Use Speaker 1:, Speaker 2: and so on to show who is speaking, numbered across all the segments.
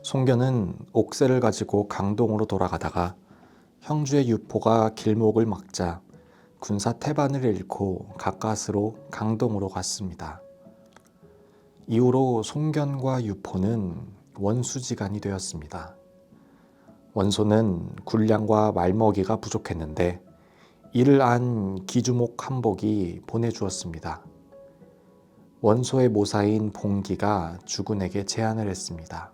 Speaker 1: 송견은 옥새를 가지고 강동으로 돌아가다가 형주의 유포가 길목을 막자 군사 태반을 잃고 가까스로 강동으로 갔습니다. 이후로 송견과 유포는 원수지간이 되었습니다. 원소는 군량과 말먹이가 부족했는데 이를 안 기주목 한복이 보내주었습니다. 원소의 모사인 봉기가 주군에게 제안을 했습니다.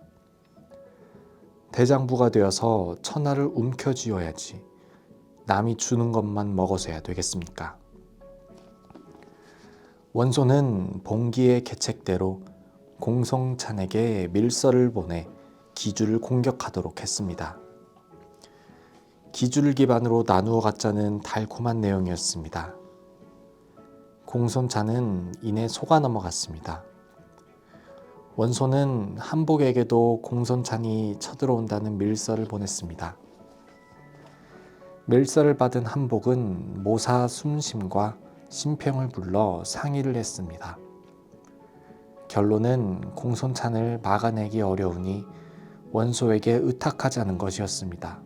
Speaker 1: 대장부가 되어서 천하를 움켜쥐어야지 남이 주는 것만 먹어서야 되겠습니까? 원소는 봉기의 계책대로 공성찬에게 밀서를 보내 기주를 공격하도록 했습니다. 기주를 기반으로 나누어 갖자는 달콤한 내용이었습니다. 공손찬은 이내 속아 넘어갔습니다. 원소는 한복에게도 공손찬이 쳐들어온다는 밀서를 보냈습니다. 밀서를 받은 한복은 모사 숨심과 심평을 불러 상의를 했습니다. 결론은 공손찬을 막아내기 어려우니 원소에게 의탁하자는 것이었습니다.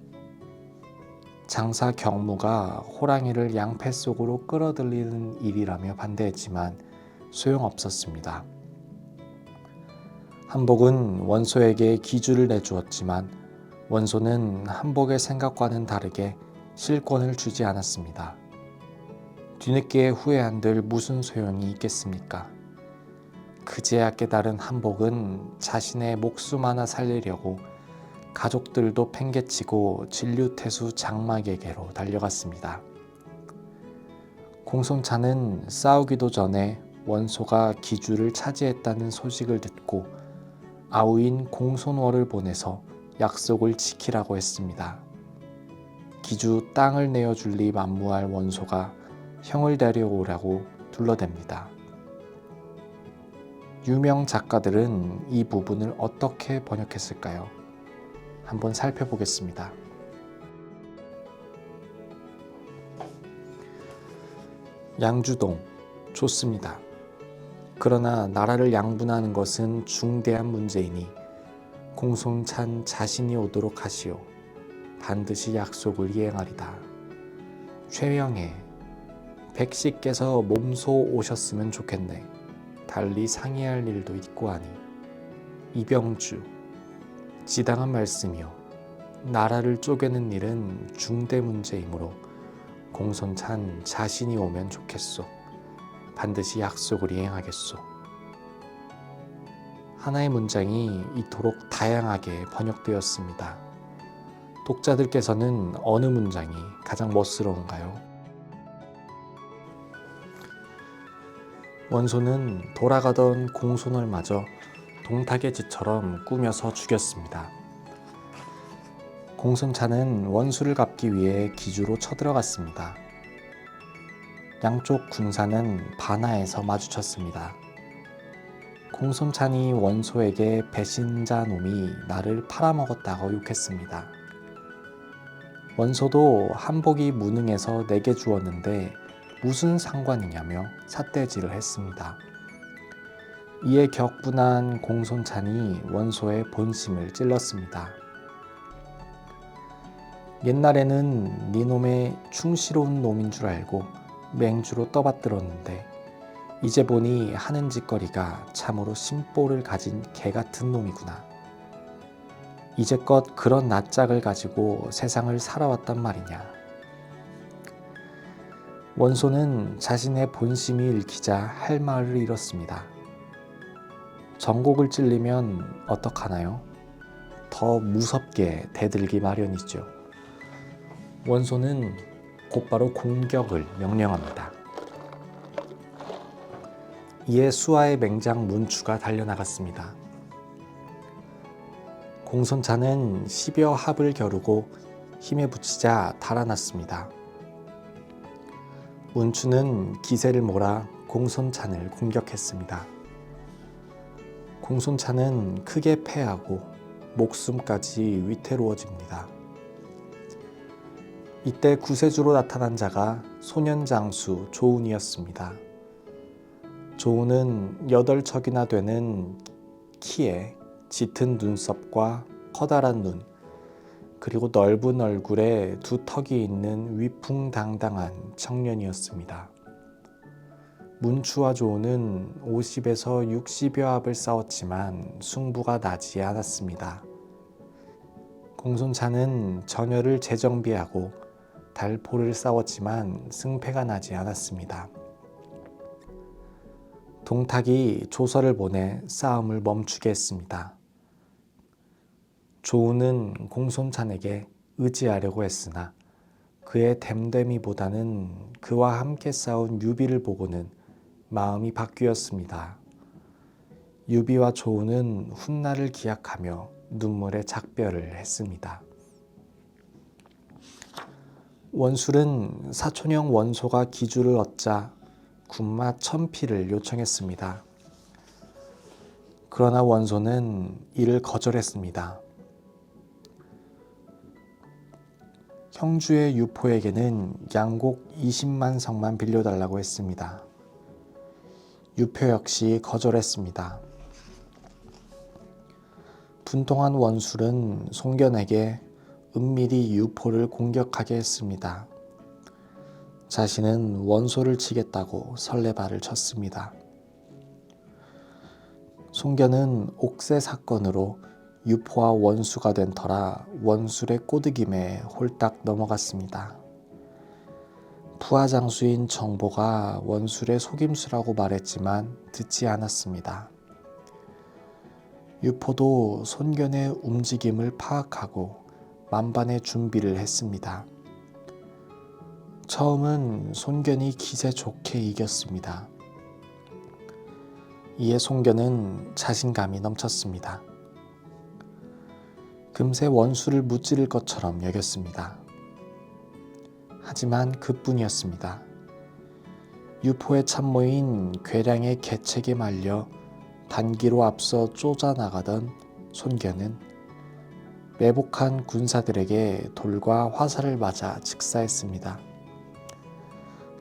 Speaker 1: 장사 경무가 호랑이를 양패 속으로 끌어들이는 일이라며 반대했지만 소용없었습니다. 한복은 원소에게 기주를 내주었지만 원소는 한복의 생각과는 다르게 실권을 주지 않았습니다. 뒤늦게 후회한들 무슨 소용이 있겠습니까? 그제야 깨달은 한복은 자신의 목숨 하나 살리려고 가족들도 팽개치고 진류태수 장막에게로 달려갔습니다. 공손찬은 싸우기도 전에 원소가 기주를 차지했다는 소식을 듣고 아우인 공손월을 보내서 약속을 지키라고 했습니다. 기주 땅을 내어줄리 만무할 원소가 형을 데려오라고 둘러댑니다. 유명 작가들은 이 부분을 어떻게 번역했을까요? 한번 살펴보겠습니다. 양주동, 좋습니다. 그러나 나라를 양분하는 것은 중대한 문제이니 공손찬 자신이 오도록 하시오. 반드시 약속을 이행하리다. 최영애, 백씨께서 몸소 오셨으면 좋겠네. 달리 상의할 일도 있고 하니. 이병주, 지당한 말씀이요. 나라를 쪼개는 일은 중대 문제이므로 공손찬 자신이 오면 좋겠소. 반드시 약속을 이행하겠소. 하나의 문장이 이토록 다양하게 번역되었습니다. 독자들께서는 어느 문장이 가장 멋스러운가요? 원소는 돌아가던 공손을 마저 동탁의지처럼 꾸며서 죽였습니다. 공손찬은 원수를 갚기 위해 기주로 쳐들어갔습니다. 양쪽 군사는 반하에서 마주쳤습니다. 공손찬이 원소에게 배신자 놈이 나를 팔아먹었다고 욕했습니다. 원소도 한복이 무능해서 내게 주었는데 무슨 상관이냐며 삿대질을 했습니다. 이에 격분한 공손찬이 원소의 본심을 찔렀습니다. 옛날에는 네 놈의 충실한 놈인 줄 알고 맹주로 떠받들었는데 이제 보니 하는 짓거리가 참으로 심보를 가진 개같은 놈이구나. 이제껏 그런 낯짝을 가지고 세상을 살아왔단 말이냐. 원소는 자신의 본심이 읽히자 할 말을 잃었습니다. 전곡을 찔리면 어떡하나요? 더 무섭게 대들기 마련이죠. 원소는 곧바로 공격을 명령합니다. 이에 수하의 맹장 문추가 달려나갔습니다. 공손찬은 10여 합을 겨루고 힘에 붙이자 달아났습니다. 문추는 기세를 몰아 공손찬을 공격했습니다. 공손찬은 크게 패하고 목숨까지 위태로워집니다. 이때 구세주로 나타난 자가 소년장수 조운이었습니다. 조운은 8척이나 되는 키에 짙은 눈썹과 커다란 눈, 그리고 넓은 얼굴에 두 턱이 있는 위풍당당한 청년이었습니다. 문추와 조우는 50에서 60여 합을 싸웠지만 승부가 나지 않았습니다. 공손찬은 전열을 재정비하고 달포를 싸웠지만 승패가 나지 않았습니다. 동탁이 조서를 보내 싸움을 멈추게 했습니다. 조우는 공손찬에게 의지하려고 했으나 그의 댐댐이보다는 그와 함께 싸운 유비를 보고는 마음이 바뀌었습니다. 유비와 조우는 훗날을 기약하며 눈물의 작별을 했습니다. 원술은 사촌형 원소가 기주를 얻자 군마 1000피를 요청했습니다. 그러나 원소는 이를 거절했습니다. 형주의 유포에게는 양곡 20만 성만 빌려달라고 했습니다. 유표 역시 거절했습니다. 분통한 원술은 송견에게 은밀히 유포를 공격하게 했습니다. 자신은 원소를 치겠다고 설레발을 쳤습니다. 송견은 옥새 사건으로 유포와 원수가 된 터라 원술의 꼬드김에 홀딱 넘어갔습니다. 부하장수인 정보가 원술의 속임수라고 말했지만 듣지 않았습니다. 유포도 손견의 움직임을 파악하고 만반의 준비를 했습니다. 처음은 손견이 기세 좋게 이겼습니다. 이에 손견은 자신감이 넘쳤습니다. 금세 원수를 무찌를 것처럼 여겼습니다. 하지만 그뿐이었습니다. 유포의 참모인 괴량의 계책에 말려 단기로 앞서 쫓아나가던 손견은 매복한 군사들에게 돌과 화살을 맞아 직사했습니다.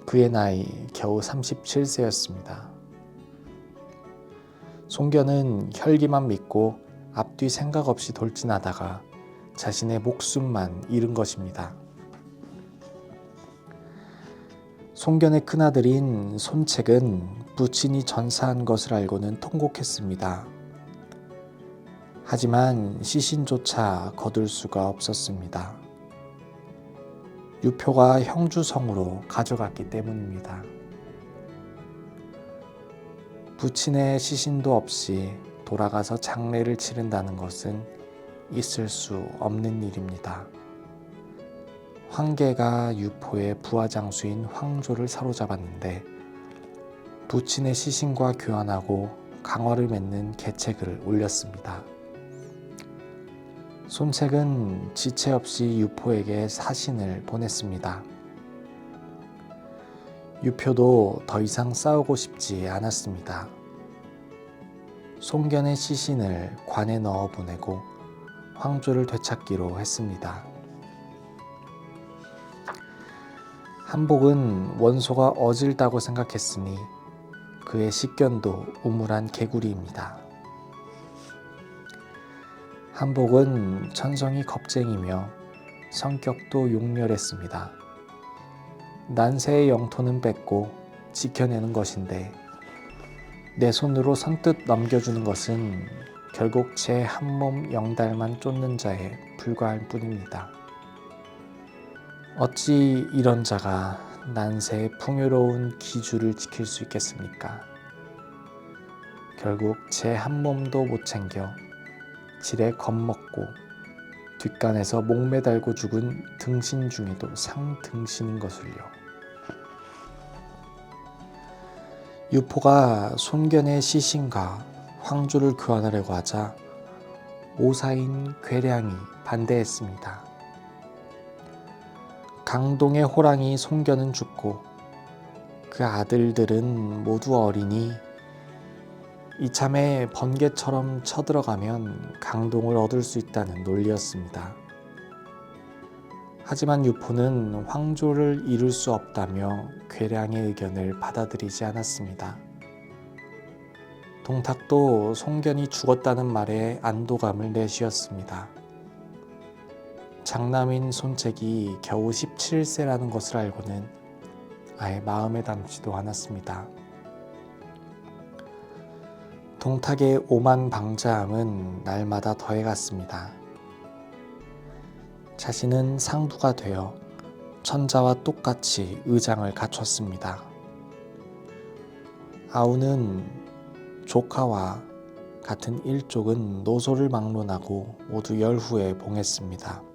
Speaker 1: 그의 나이 겨우 37세였습니다. 손견은 혈기만 믿고 앞뒤 생각 없이 돌진하다가 자신의 목숨만 잃은 것입니다. 손견의 큰아들인 손책은 부친이 전사한 것을 알고는 통곡했습니다. 하지만 시신조차 거둘 수가 없었습니다. 유표가 형주성으로 가져갔기 때문입니다. 부친의 시신도 없이 돌아가서 장례를 치른다는 것은 있을 수 없는 일입니다. 황계가 유포의 부하장수인 황조를 사로잡았는데 부친의 시신과 교환하고 강화를 맺는 계책을 올렸습니다. 손책은 지체 없이 유포에게 사신을 보냈습니다. 유표도 더 이상 싸우고 싶지 않았습니다. 송견의 시신을 관에 넣어 보내고 황조를 되찾기로 했습니다. 한복은 원소가 어질다고 생각했으니 그의 식견도 우물한 개구리입니다. 한복은 천성이 겁쟁이며 성격도 용렬했습니다. 난세의 영토는 뺏고 지켜내는 것인데 내 손으로 선뜻 넘겨주는 것은 결국 제 한몸 영달만 쫓는 자에 불과할 뿐입니다. 어찌 이런 자가 난세의 풍요로운 기주를 지킬 수 있겠습니까? 결국 제 한몸도 못 챙겨 질에 겁먹고 뒷간에서 목매달고 죽은 등신 중에도 상등신인 것을요. 유포가 손견의 시신과 황조를 교환하려고 하자 오사인 괴량이 반대했습니다. 강동의 호랑이 손견은 죽고 그 아들들은 모두 어리니 이참에 번개처럼 쳐들어가면 강동을 얻을 수 있다는 논리였습니다. 하지만 유포는 황조를 이룰 수 없다며 괴량의 의견을 받아들이지 않았습니다. 동탁도 송견이 죽었다는 말에 안도감을 내쉬었습니다. 장남인 손책이 겨우 17세라는 것을 알고는 아예 마음에 담지도 않았습니다. 동탁의 오만방자함은 날마다 더해갔습니다. 자신은 상부가 되어 천자와 똑같이 의장을 갖췄습니다. 아우는 조카와 같은 일족은 노소를 막론하고 모두 열후에 봉했습니다.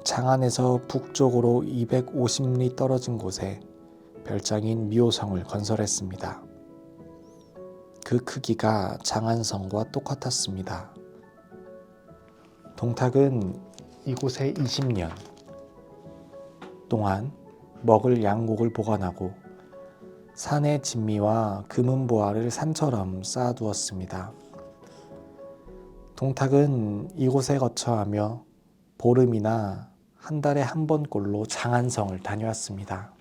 Speaker 1: 장안에서 북쪽으로 250리 떨어진 곳에 별장인 미호성을 건설했습니다. 그 크기가 장안성과 똑같았습니다. 동탁은 이곳에 20년 동안 먹을 양곡을 보관하고 산의 진미와 금은보화를 산처럼 쌓아두었습니다. 동탁은 이곳에 거처하며 보름이나 한 달에 한 번꼴로 장안성을 다녀왔습니다.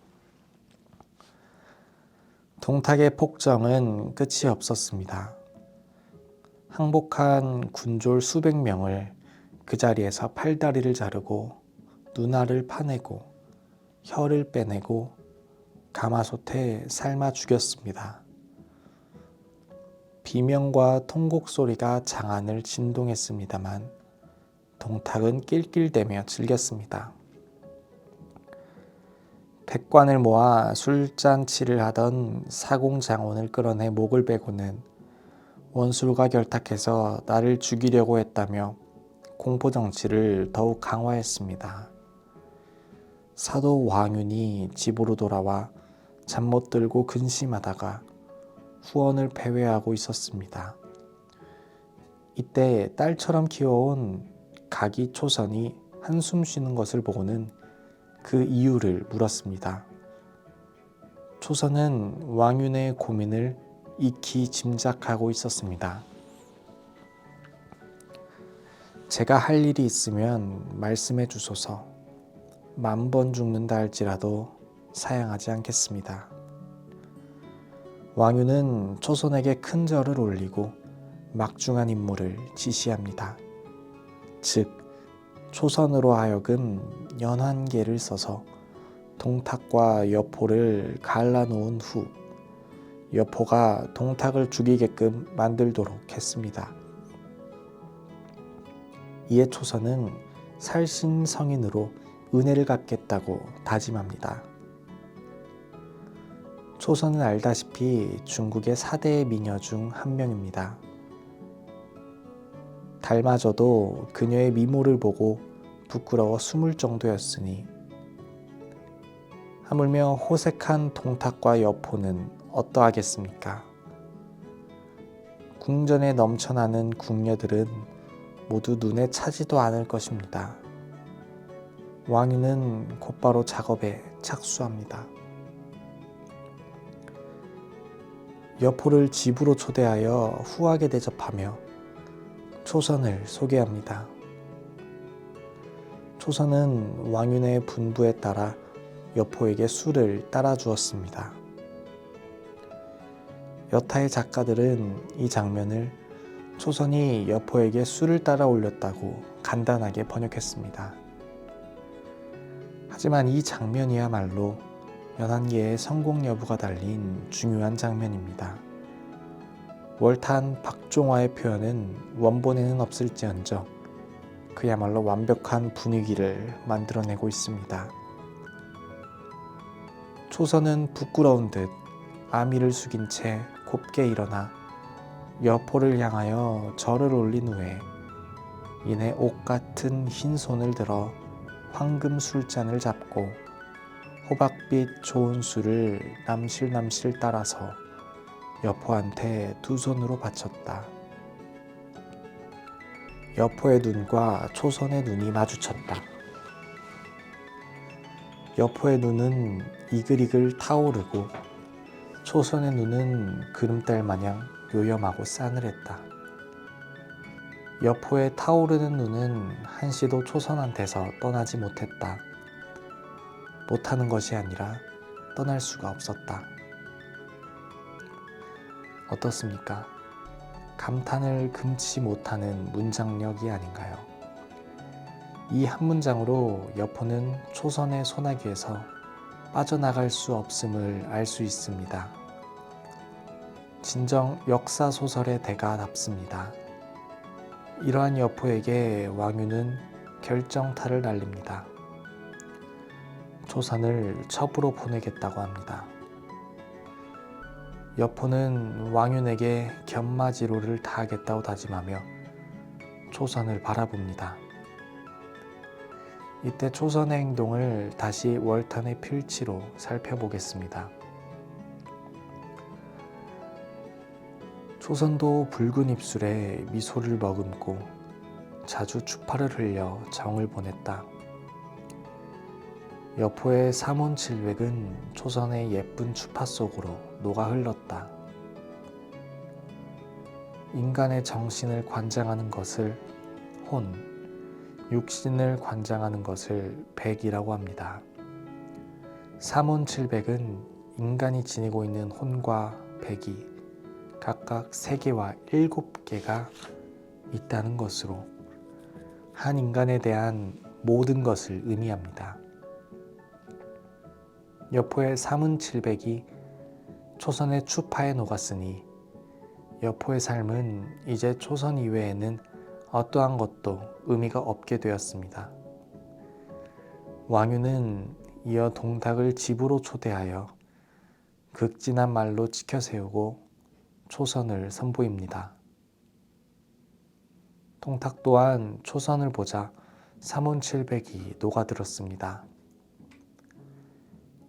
Speaker 1: 동탁의 폭정은 끝이 없었습니다. 항복한 군졸 수백 명을 그 자리에서 팔다리를 자르고 눈알을 파내고 혀를 빼내고 가마솥에 삶아 죽였습니다. 비명과 통곡 소리가 장안을 진동했습니다만 동탁은 낄낄대며 즐겼습니다. 백관을 모아 술잔치를 하던 사공장원을 끌어내 목을 베고는 원술과 결탁해서 나를 죽이려고 했다며 공포정치를 더욱 강화했습니다. 사도 왕윤이 집으로 돌아와 잠 못 들고 근심하다가 후원을 배회하고 있었습니다. 이때 딸처럼 키워온 가기 초선이 한숨 쉬는 것을 보고는 그 이유를 물었습니다. 초선은 왕윤의 고민을 익히 짐작하고 있었습니다. 제가 할 일이 있으면 말씀해 주소서. 10,000번 죽는다 할지라도 사양하지 않겠습니다. 왕윤은 초선에게 큰 절을 올리고 막중한 임무를 지시합니다. 즉 초선으로 하여금 연환계를 써서 동탁과 여포를 갈라놓은 후 여포가 동탁을 죽이게끔 만들도록 했습니다. 이에 초선은 살신성인으로 은혜를 갚겠다고 다짐합니다. 초선은 알다시피 중국의 4대 미녀 중 한 명입니다. 달마저도 그녀의 미모를 보고 부끄러워 숨을 정도였으니 하물며 호색한 동탁과 여포는 어떠하겠습니까? 궁전에 넘쳐나는 궁녀들은 모두 눈에 차지도 않을 것입니다. 왕윤은 곧바로 작업에 착수합니다. 여포를 집으로 초대하여 후하게 대접하며 초선을 소개합니다. 초선은 왕윤의 분부에 따라 여포에게 술을 따라 주었습니다. 여타의 작가들은 이 장면을 초선이 여포에게 술을 따라 올렸다고 간단하게 번역했습니다. 하지만 이 장면이야말로 연한계의 성공 여부가 달린 중요한 장면입니다. 월탄 박종화의 표현은 원본에는 없을지언정 그야말로 완벽한 분위기를 만들어내고 있습니다. 초선은 부끄러운 듯 아미를 숙인 채 곱게 일어나 여포를 향하여 절을 올린 후에 이내 옥 같은 흰 손을 들어 황금 술잔을 잡고 호박빛 좋은 술을 남실남실 따라서 여포한테 두 손으로 바쳤다. 여포의 눈과 초선의 눈이 마주쳤다. 여포의 눈은 이글이글 타오르고 초선의 눈은 그름달 마냥 요염하고 싸늘했다. 여포의 타오르는 눈은 한시도 초선한테서 떠나지 못했다. 못하는 것이 아니라 떠날 수가 없었다. 어떻습니까? 감탄을 금치 못하는 문장력이 아닌가요? 이 한 문장으로 여포는 초선의 소나기에서 빠져나갈 수 없음을 알 수 있습니다. 진정 역사소설의 대가답습니다. 이러한 여포에게 왕유는 결정타를 날립니다. 초선을 첩으로 보내겠다고 합니다. 여포는 왕윤에게 견마지로를 다하겠다고 다짐하며 초선을 바라봅니다. 이때 초선의 행동을 다시 월턴의 필치로 살펴보겠습니다. 초선도 붉은 입술에 미소를 머금고 자주 추파를 흘려 정을 보냈다. 여포의 삼원칠백은 초선의 예쁜 추파 속으로 녹아 흘렀다. 인간의 정신을 관장하는 것을 혼, 육신을 관장하는 것을 백이라고 합니다. 삼원칠백은 인간이 지니고 있는 혼과 백이 각각 3개와 7개가 있다는 것으로 한 인간에 대한 모든 것을 의미합니다. 여포의 삼은칠백이 초선의 추파에 녹았으니 여포의 삶은 이제 초선 이외에는 어떠한 것도 의미가 없게 되었습니다. 왕유는 이어 동탁을 집으로 초대하여 극진한 말로 지켜세우고 초선을 선보입니다. 동탁 또한 초선을 보자 삼원칠백이 녹아들었습니다.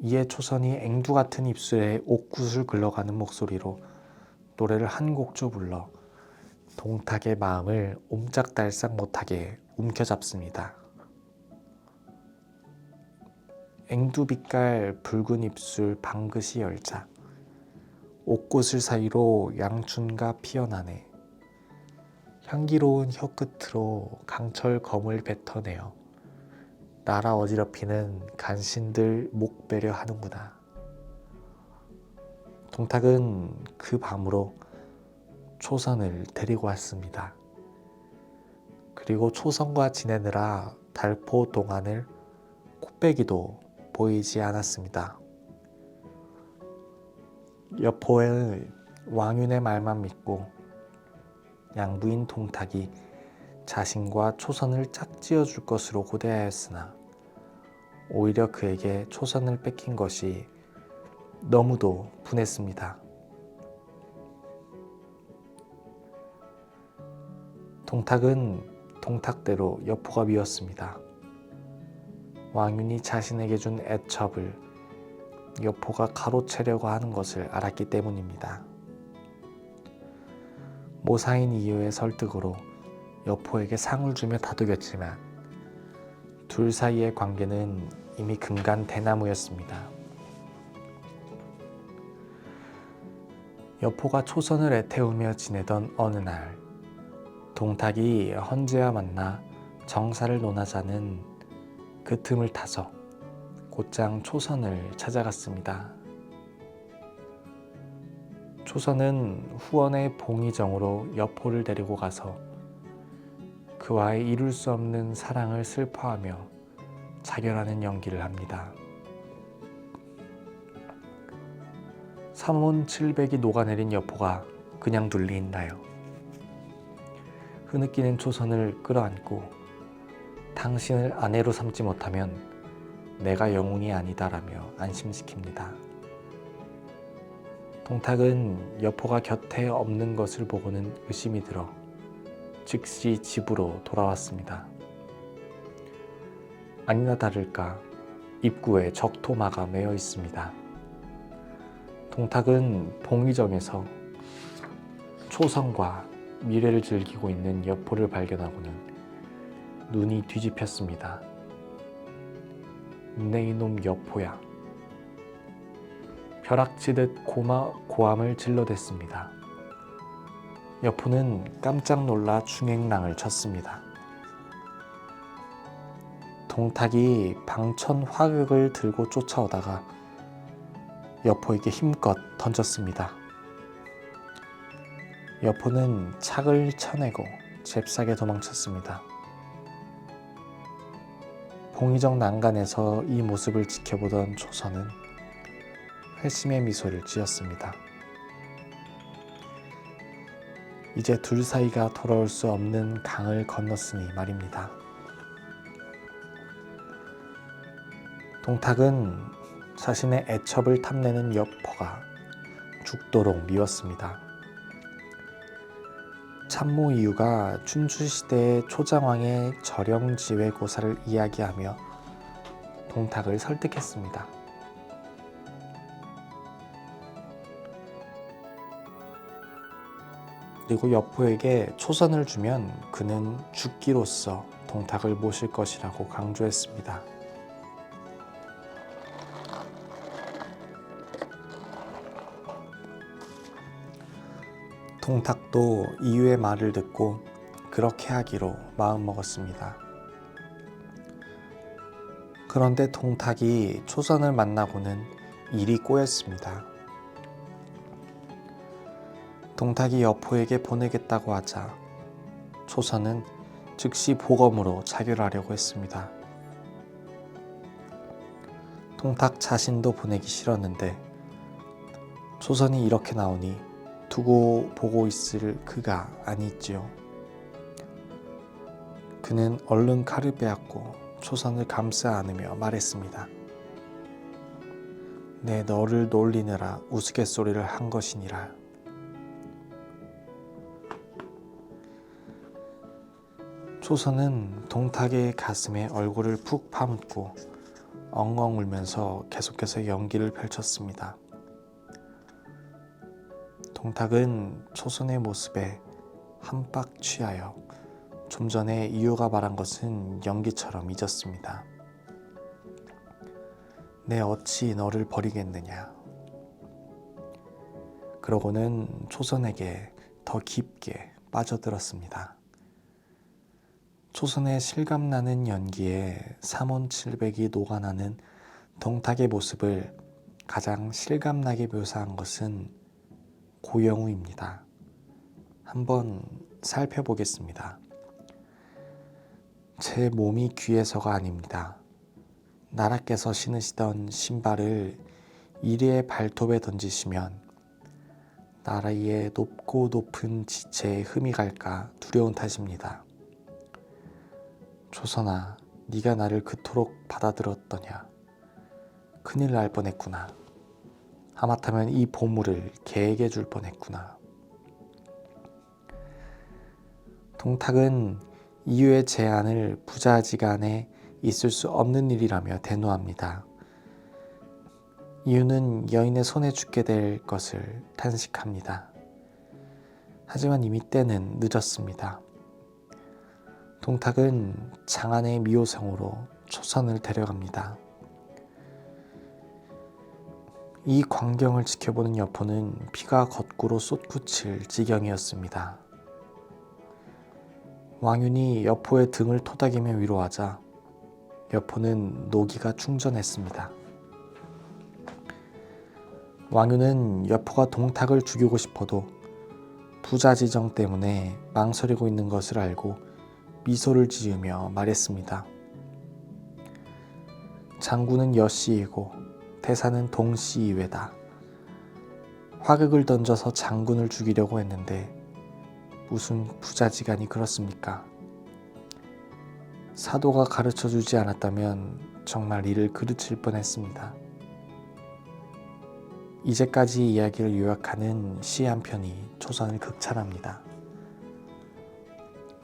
Speaker 1: 이에 초선이 앵두 같은 입술에 옥굿을 글러가는 목소리로 노래를 한 곡조 불러 동탁의 마음을 옴짝달싹 못하게 움켜잡습니다. 앵두 빛깔 붉은 입술 방긋이 열자 옥굿을 사이로 양춘가 피어나네. 향기로운 혀끝으로 강철 검을 뱉어내어 나라 어지럽히는 간신들 목 베려 하는구나. 동탁은 그 밤으로 초선을 데리고 왔습니다. 그리고 초선과 지내느라 달포 동안을 코빼기도 보이지 않았습니다. 여포의 왕윤의 말만 믿고 양부인 동탁이 자신과 초선을 짝지어 줄 것으로 고대하였으나 오히려 그에게 초선을 뺏긴 것이 너무도 분했습니다. 동탁은 동탁대로 여포가 미웠습니다. 왕윤이 자신에게 준 애첩을 여포가 가로채려고 하는 것을 알았기 때문입니다. 모사인 이유의 설득으로 여포에게 상을 주며 다독였지만 둘 사이의 관계는 이미 금간대나무였습니다. 여포가 초선을 애태우며 지내던 어느 날 동탁이 헌제와 만나 정사를 논하자는 그 틈을 타서 곧장 초선을 찾아갔습니다. 초선은 후원의 봉의정으로 여포를 데리고 가서 그와의 이룰 수 없는 사랑을 슬퍼하며 자결하는 연기를 합니다. 삼원칠백이 녹아내린 여포가 그냥 둘리 있나요? 흐느끼는 초선을 끌어안고 당신을 아내로 삼지 못하면 내가 영웅이 아니다라며 안심시킵니다. 동탁은 여포가 곁에 없는 것을 보고는 의심이 들어 즉시 집으로 돌아왔습니다. 아니나 다를까 입구에 적토마가 매여 있습니다. 동탁은 봉의정에서 초선과 미래를 즐기고 있는 여포를 발견하고는 눈이 뒤집혔습니다. 내 이놈 여포야. 벼락치듯 고함을 질러댔습니다. 여포는 깜짝 놀라 중행랑을 쳤습니다. 동탁이 방천 화극을 들고 쫓아오다가 여포에게 힘껏 던졌습니다. 여포는 착을 쳐내고 잽싸게 도망쳤습니다. 공의적 난간에서 이 모습을 지켜보던 초선은 회심의 미소를 지었습니다. 이제 둘 사이가 돌아올 수 없는 강을 건넜으니 말입니다. 동탁은 자신의 애첩을 탐내는 여포가 죽도록 미웠습니다. 참모 이유가 춘추시대의 초장왕의 절영지회고사를 이야기하며 동탁을 설득했습니다. 그리고 여포에게 초선을 주면 그는 죽기로써 동탁을 모실 것이라고 강조했습니다. 동탁도 이유의 말을 듣고 그렇게 하기로 마음먹었습니다. 그런데 동탁이 초선을 만나고는 일이 꼬였습니다. 동탁이 여포에게 보내겠다고 하자 초선은 즉시 보검으로 자결하려고 했습니다. 동탁 자신도 보내기 싫었는데 초선이 이렇게 나오니 두고 보고 있을 그가 아니지요. 그는 얼른 칼을 빼앗고 초선을 감싸 안으며 말했습니다. 내 너를 놀리느라 우스갯소리를 한 것이니라. 초선은 동탁의 가슴에 얼굴을 푹 파묻고 엉엉 울면서 계속해서 연기를 펼쳤습니다. 동탁은 초선의 모습에 한박 취하여 좀 전에 이유가 말한 것은 연기처럼 잊었습니다. 내 어찌 너를 버리겠느냐. 그러고는 초선에게 더 깊게 빠져들었습니다. 초선의 실감나는 연기에 삼원칠백이 녹아나는 동탁의 모습을 가장 실감나게 묘사한 것은 고영우입니다. 한번 살펴보겠습니다. 제 몸이 귀해서가 아닙니다. 나라께서 신으시던 신발을 이리의 발톱에 던지시면 나라의 높고 높은 지체에 흠이 갈까 두려운 탓입니다. 초선아, 네가 나를 그토록 받아들었더냐. 큰일 날 뻔했구나. 하마터면 이 보물을 개에게 줄 뻔했구나. 동탁은 이유의 제안을 부자지간에 있을 수 없는 일이라며 대노합니다. 이유는 여인의 손에 죽게 될 것을 탄식합니다. 하지만 이미 때는 늦었습니다. 동탁은 장안의 미호성으로 초선을 데려갑니다. 이 광경을 지켜보는 여포는 피가 거꾸로 솟구칠 지경이었습니다. 왕윤이 여포의 등을 토닥이며 위로하자 여포는 노기가 충전했습니다. 왕윤은 여포가 동탁을 죽이고 싶어도 부자지정 때문에 망설이고 있는 것을 알고 미소를 지으며 말했습니다. 장군은 여씨이고 대사는 동씨이외다. 화극을 던져서 장군을 죽이려고 했는데 무슨 부자지간이 그렇습니까? 사도가 가르쳐주지 않았다면 정말 이를 그르칠 뻔했습니다. 이제까지 이야기를 요약하는 시 한 편이 초선을 극찬합니다.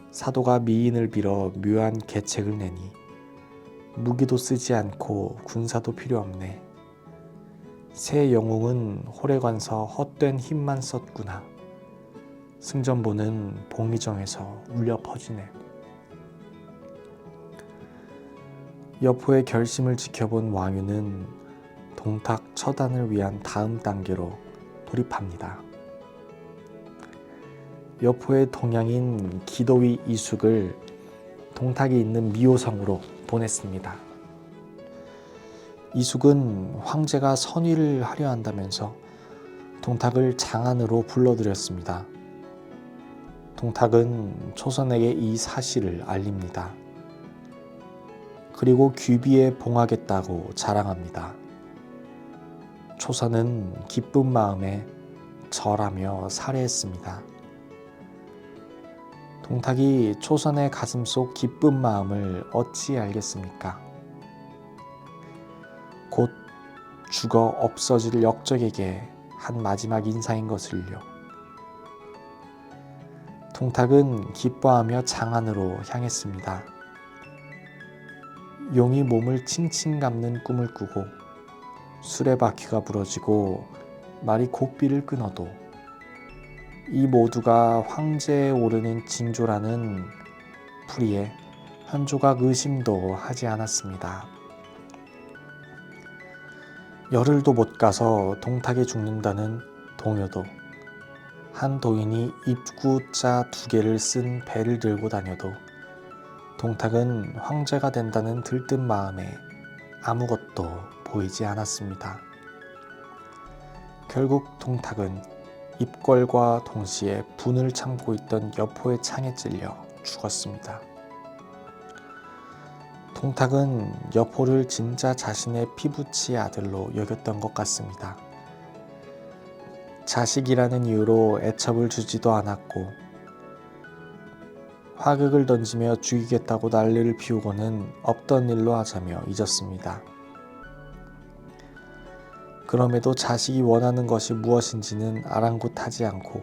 Speaker 1: 사도가 미인을 빌어 묘한 계책을 내니 무기도 쓰지 않고 군사도 필요 없네. 새 영웅은 홀에관서 헛된 힘만 썼구나. 승전보는 봉의정에서 울려 퍼지네. 여포의 결심을 지켜본 왕유는 동탁 처단을 위한 다음 단계로 돌입합니다. 여포의 동양인 기도위 이숙을 동탁이 있는 미호성으로 보냈습니다. 이숙은 황제가 선위를 하려 한다면서 동탁을 장안으로 불러들였습니다. 동탁은 초선에게 이 사실을 알립니다. 그리고 귀비에 봉하겠다고 자랑합니다. 초선은 기쁜 마음에 절하며 살해했습니다. 동탁이 초선의 가슴속 기쁜 마음을 어찌 알겠습니까? 곧 죽어 없어질 역적에게 한 마지막 인사인 것을요. 동탁은 기뻐하며 장안으로 향했습니다. 용이 몸을 칭칭 감는 꿈을 꾸고 수레바퀴가 부러지고 말이 고삐를 끊어도 이 모두가 황제에 오르는 징조라는 풀이에 한 조각 의심도 하지 않았습니다. 열흘도 못 가서 동탁이 죽는다는 동요도 한 도인이 입구자 2개를 쓴 배를 들고 다녀도 동탁은 황제가 된다는 들뜬 마음에 아무것도 보이지 않았습니다. 결국 동탁은 입궐과 동시에 분을 참고 있던 여포의 창에 찔려 죽었습니다. 동탁은 여포를 진짜 자신의 피부치 아들로 여겼던 것 같습니다. 자식이라는 이유로 애첩을 주지도 않았고 화극을 던지며 죽이겠다고 난리를 피우고는 없던 일로 하자며 잊었습니다. 그럼에도 자식이 원하는 것이 무엇인지는 아랑곳하지 않고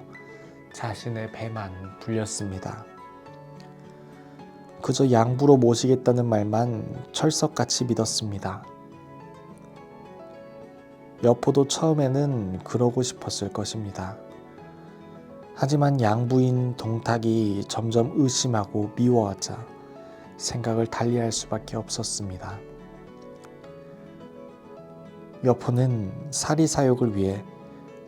Speaker 1: 자신의 배만 불렸습니다. 그저 양부로 모시겠다는 말만 철석같이 믿었습니다. 여포도 처음에는 그러고 싶었을 것입니다. 하지만 양부인 동탁이 점점 의심하고 미워하자 생각을 달리할 수밖에 없었습니다. 여포는 사리사욕을 위해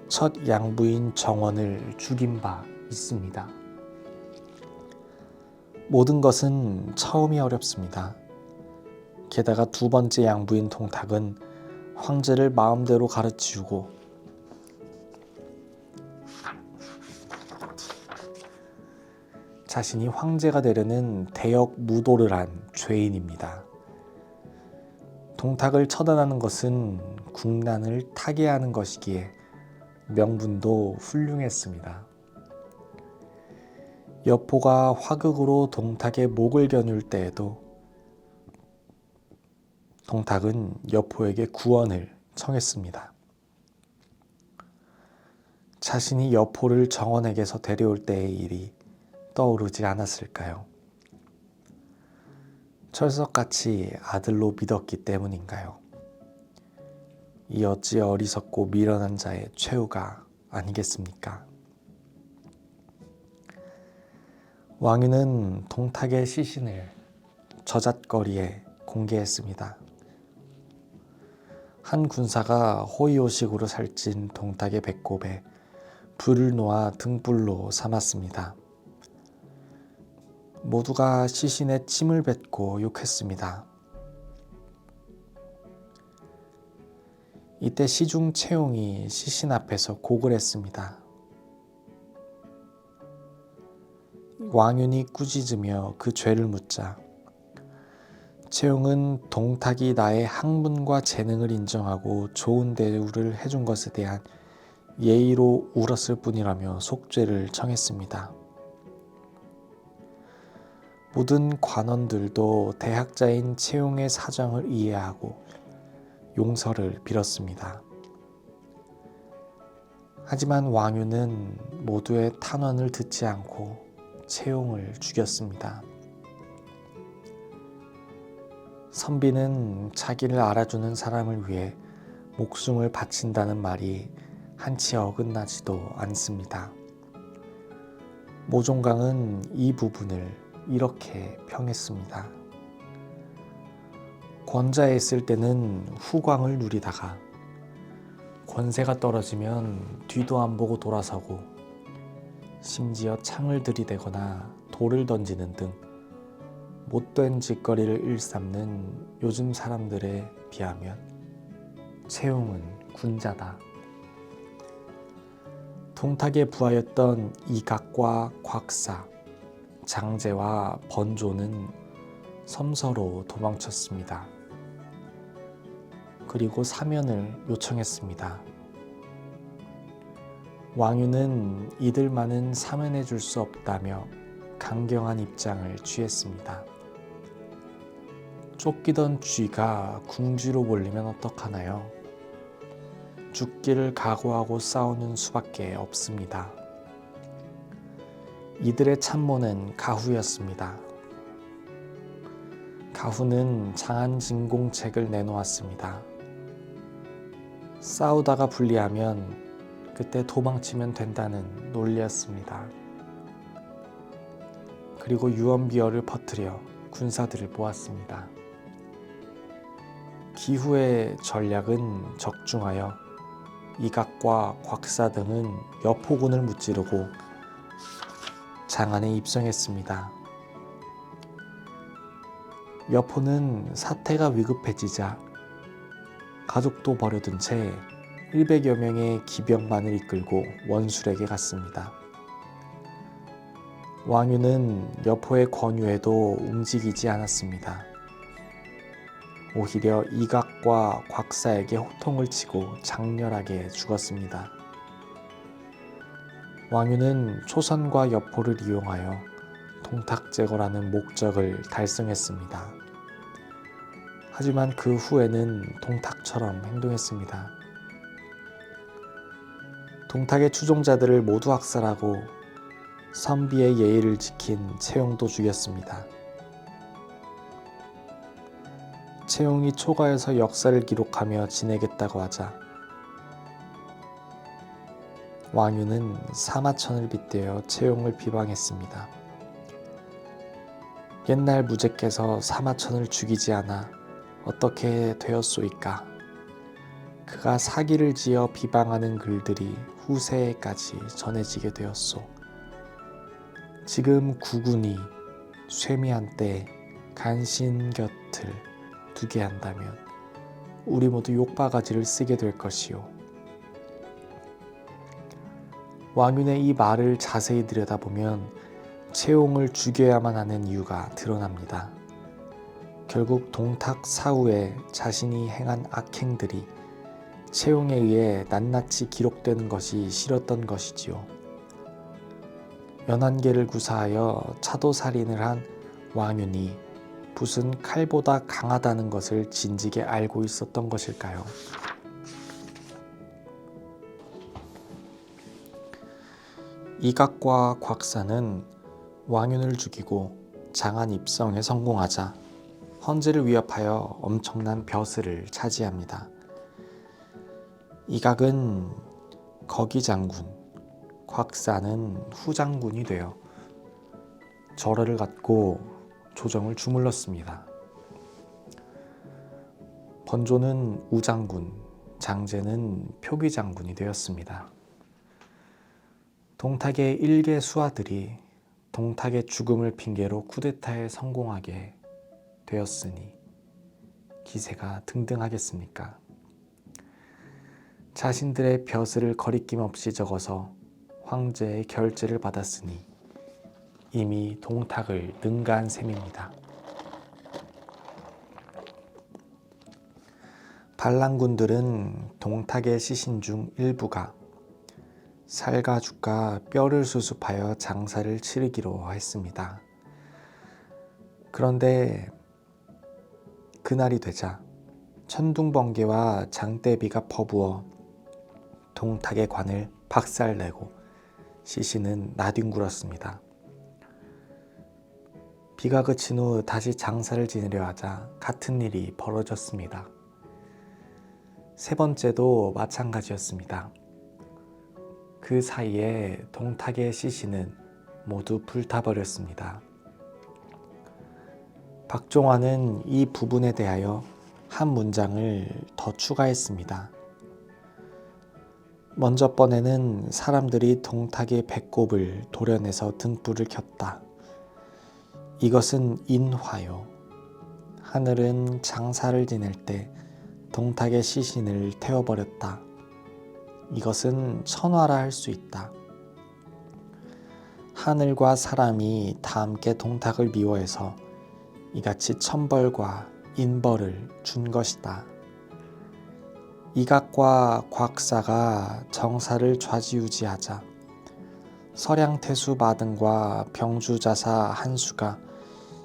Speaker 1: 첫 양부인 정원을 죽인 바 있습니다. 모든 것은 처음이 어렵습니다. 게다가 2번째 양부인 동탁은 황제를 마음대로 가르치우고 자신이 황제가 되려는 대역 무도를 한 죄인입니다. 동탁을 처단하는 것은 국난을 타개하는 것이기에 명분도 훌륭했습니다. 여포가 화극으로 동탁의 목을 겨눌 때에도 동탁은 여포에게 구원을 청했습니다. 자신이 여포를 정원에게서 데려올 때의 일이 떠오르지 않았을까요? 철석같이 아들로 믿었기 때문인가요? 이 어찌 어리석고 미련한 자의 최후가 아니겠습니까? 왕유는 동탁의 시신을 저잣거리에 공개했습니다. 한 군사가 호의호식으로 살찐 동탁의 배꼽에 불을 놓아 등불로 삼았습니다. 모두가 시신에 침을 뱉고 욕했습니다. 이때 시중 채용이 시신 앞에서 곡을 했습니다. 왕윤이 꾸짖으며 그 죄를 묻자 채용은 동탁이 나의 학문과 재능을 인정하고 좋은 대우를 해준 것에 대한 예의로 울었을 뿐이라며 속죄를 청했습니다. 모든 관원들도 대학자인 채용의 사정을 이해하고 용서를 빌었습니다. 하지만 왕유는 모두의 탄원을 듣지 않고 채용을 죽였습니다. 선비는 자기를 알아주는 사람을 위해 목숨을 바친다는 말이 한치 어긋나지도 않습니다. 모종강은 이 부분을 이렇게 평했습니다. 권자에 있을 때는 후광을 누리다가 권세가 떨어지면 뒤도 안 보고 돌아서고 심지어 창을 들이대거나 돌을 던지는 등 못된 짓거리를 일삼는 요즘 사람들에 비하면 채용은 군자다. 동탁의 부하였던 이각과 곽사, 장제와 번조는 섬서로 도망쳤습니다. 그리고 사면을 요청했습니다. 왕유는 이들만은 사면해 줄 수 없다며 강경한 입장을 취했습니다. 쫓기던 쥐가 궁지로 몰리면 어떡하나요? 죽기를 각오하고 싸우는 수밖에 없습니다. 이들의 참모는 가후였습니다. 가후는 장안 진공책을 내놓았습니다. 싸우다가 불리하면 그때 도망치면 된다는 논리였습니다. 그리고 유언비어를 퍼뜨려 군사들을 모았습니다. 기후의 전략은 적중하여 이각과 곽사 등은 여포군을 무찌르고 장안에 입성했습니다. 여포는 사태가 위급해지자 가족도 버려둔 채 100여 명의 기병만을 이끌고 원술에게 갔습니다. 왕유는 여포의 권유에도 움직이지 않았습니다. 오히려 이각과 곽사에게 호통을 치고 장렬하게 죽었습니다. 왕유는 초선과 여포를 이용하여 동탁제거라는 목적을 달성했습니다. 하지만 그 후에는 동탁처럼 행동했습니다. 동탁의 추종자들을 모두 학살하고 선비의 예의를 지킨 채용도 죽였습니다. 채용이 초가에서 역사를 기록하며 지내겠다고 하자 왕유는 사마천을 빗대어 채용을 비방했습니다. 옛날 무제께서 사마천을 죽이지 않아 어떻게 되었소이까? 그가 사기를 지어 비방하는 글들이 후세에까지 전해지게 되었소. 지금 구군이 쇠미한 때 간신 곁을 두게 한다면 우리 모두 욕바가지를 쓰게 될 것이요. 왕윤의 이 말을 자세히 들여다보면 채용을 죽여야만 하는 이유가 드러납니다. 결국 동탁 사후에 자신이 행한 악행들이 채용에 의해 낱낱이 기록되는 것이 싫었던 것이지요. 연한계를 구사하여 차도살인을 한 왕윤이 붓은 칼보다 강하다는 것을 진즉에 알고 있었던 것일까요? 이각과 곽사는 왕윤을 죽이고 장안 입성에 성공하자 헌제를 위협하여 엄청난 벼슬을 차지합니다. 이각은 거기장군, 곽사는 후장군이 되어 절호를 갖고 조정을 주물렀습니다. 번조는 우장군, 장제는 표기장군이 되었습니다. 동탁의 일개 수하들이 동탁의 죽음을 핑계로 쿠데타에 성공하게 되었으니 기세가 등등하겠습니까? 자신들의 벼슬을 거리낌 없이 적어서 황제의 결재를 받았으니 이미 동탁을 능가한 셈입니다. 반란군들은 동탁의 시신 중 일부가 살과 죽과 뼈를 수습하여 장사를 치르기로 했습니다. 그런데 그날이 되자 천둥번개와 장대비가 퍼부어 동탁의 관을 박살내고 시신은 나뒹굴었습니다. 비가 그친 후 다시 장사를 지내려 하자 같은 일이 벌어졌습니다. 세 번째도 마찬가지였습니다. 그 사이에 동탁의 시신은 모두 불타버렸습니다. 박종환은 이 부분에 대하여 한 문장을 더 추가했습니다. 먼저 번에는 사람들이 동탁의 배꼽을 도려내서 등불을 켰다. 이것은 인화요. 하늘은 장사를 지낼 때 동탁의 시신을 태워버렸다. 이것은 천화라 할 수 있다. 하늘과 사람이 다 함께 동탁을 미워해서 이같이 천벌과 인벌을 준 것이다. 이각과 곽사가 정사를 좌지우지하자 서량태수 마등과 병주자사 한수가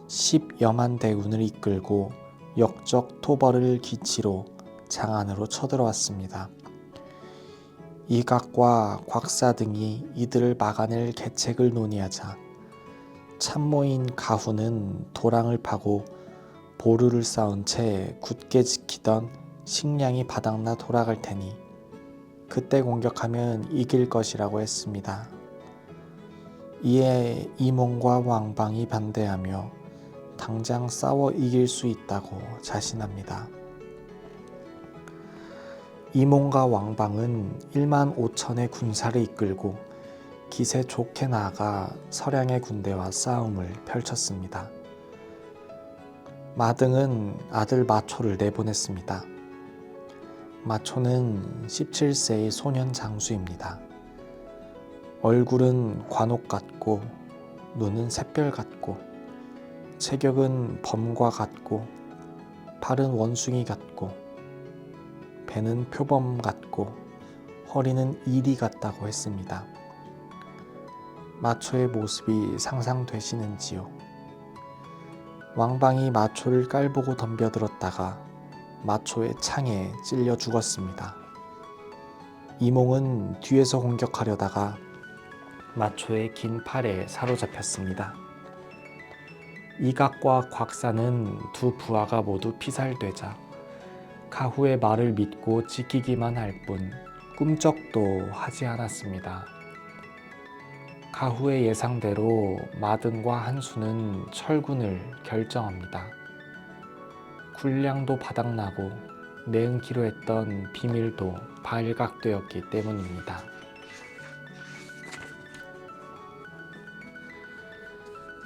Speaker 1: 10여만 대군을 이끌고 역적 토벌을 기치로 장안으로 쳐들어왔습니다. 이각과 곽사 등이 이들을 막아낼 계책을 논의하자 참모인 가후는 도랑을 파고 보루를 쌓은 채 굳게 지키던 식량이 바닥나 돌아갈 테니 그때 공격하면 이길 것이라고 했습니다. 이에 이몽과 왕방이 반대하며 당장 싸워 이길 수 있다고 자신합니다. 이몽과 왕방은 1만 5천의 군사를 이끌고 기세 좋게 나아가 서량의 군대와 싸움을 펼쳤습니다. 마등은 아들 마초를 내보냈습니다. 마초는 17세의 소년 장수입니다. 얼굴은 관옥 같고 눈은 샛별 같고 체격은 범과 같고 팔은 원숭이 같고 배는 표범 같고 허리는 이리 같다고 했습니다. 마초의 모습이 상상되시는지요? 왕방이 마초를 깔보고 덤벼들었다가 마초의 창에 찔려 죽었습니다. 이몽은 뒤에서 공격하려다가 마초의 긴 팔에 사로잡혔습니다. 이각과 곽사는 두 부하가 모두 피살되자 가후의 말을 믿고 지키기만 할 뿐 꿈쩍도 하지 않았습니다. 가후의 예상대로 마등과 한수는 철군을 결정합니다. 군량도 바닥나고 내응키로 했던 비밀도 발각되었기 때문입니다.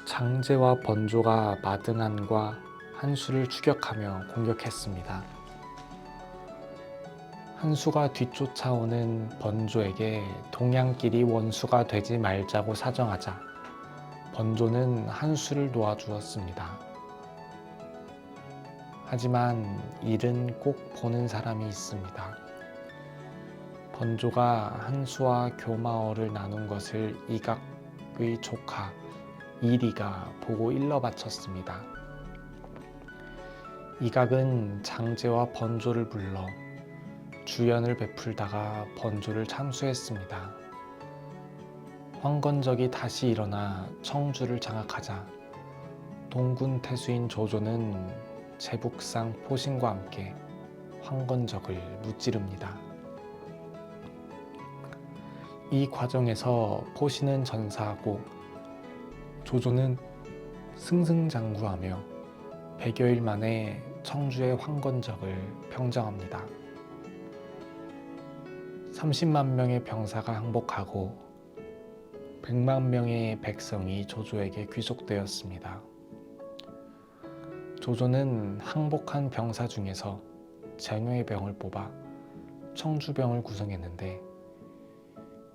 Speaker 1: 장제와 번조가 마등한과 한수를 추격하며 공격했습니다. 한수가 뒤쫓아오는 번조에게 동양끼리 원수가 되지 말자고 사정하자 번조는 한수를 놓아주었습니다. 하지만 일은 꼭 보는 사람이 있습니다. 번조가 한수와 교마어를 나눈 것을 이각의 조카 이리가 보고 일러 바쳤습니다. 이각은 장제와 번조를 불러 주연을 베풀다가 번조를 참수했습니다. 황건적이 다시 일어나 청주를 장악하자 동군 태수인 조조는 제북상 포신과 함께 황건적을 무찌릅니다. 이 과정에서 포신은 전사하고 조조는 승승장구하며 100여일 만에 청주의 황건적을 평정합니다. 30만 명의 병사가 항복하고 100만 명의 백성이 조조에게 귀속되었습니다. 조조는 항복한 병사 중에서 정예의 병을 뽑아 청주병을 구성했는데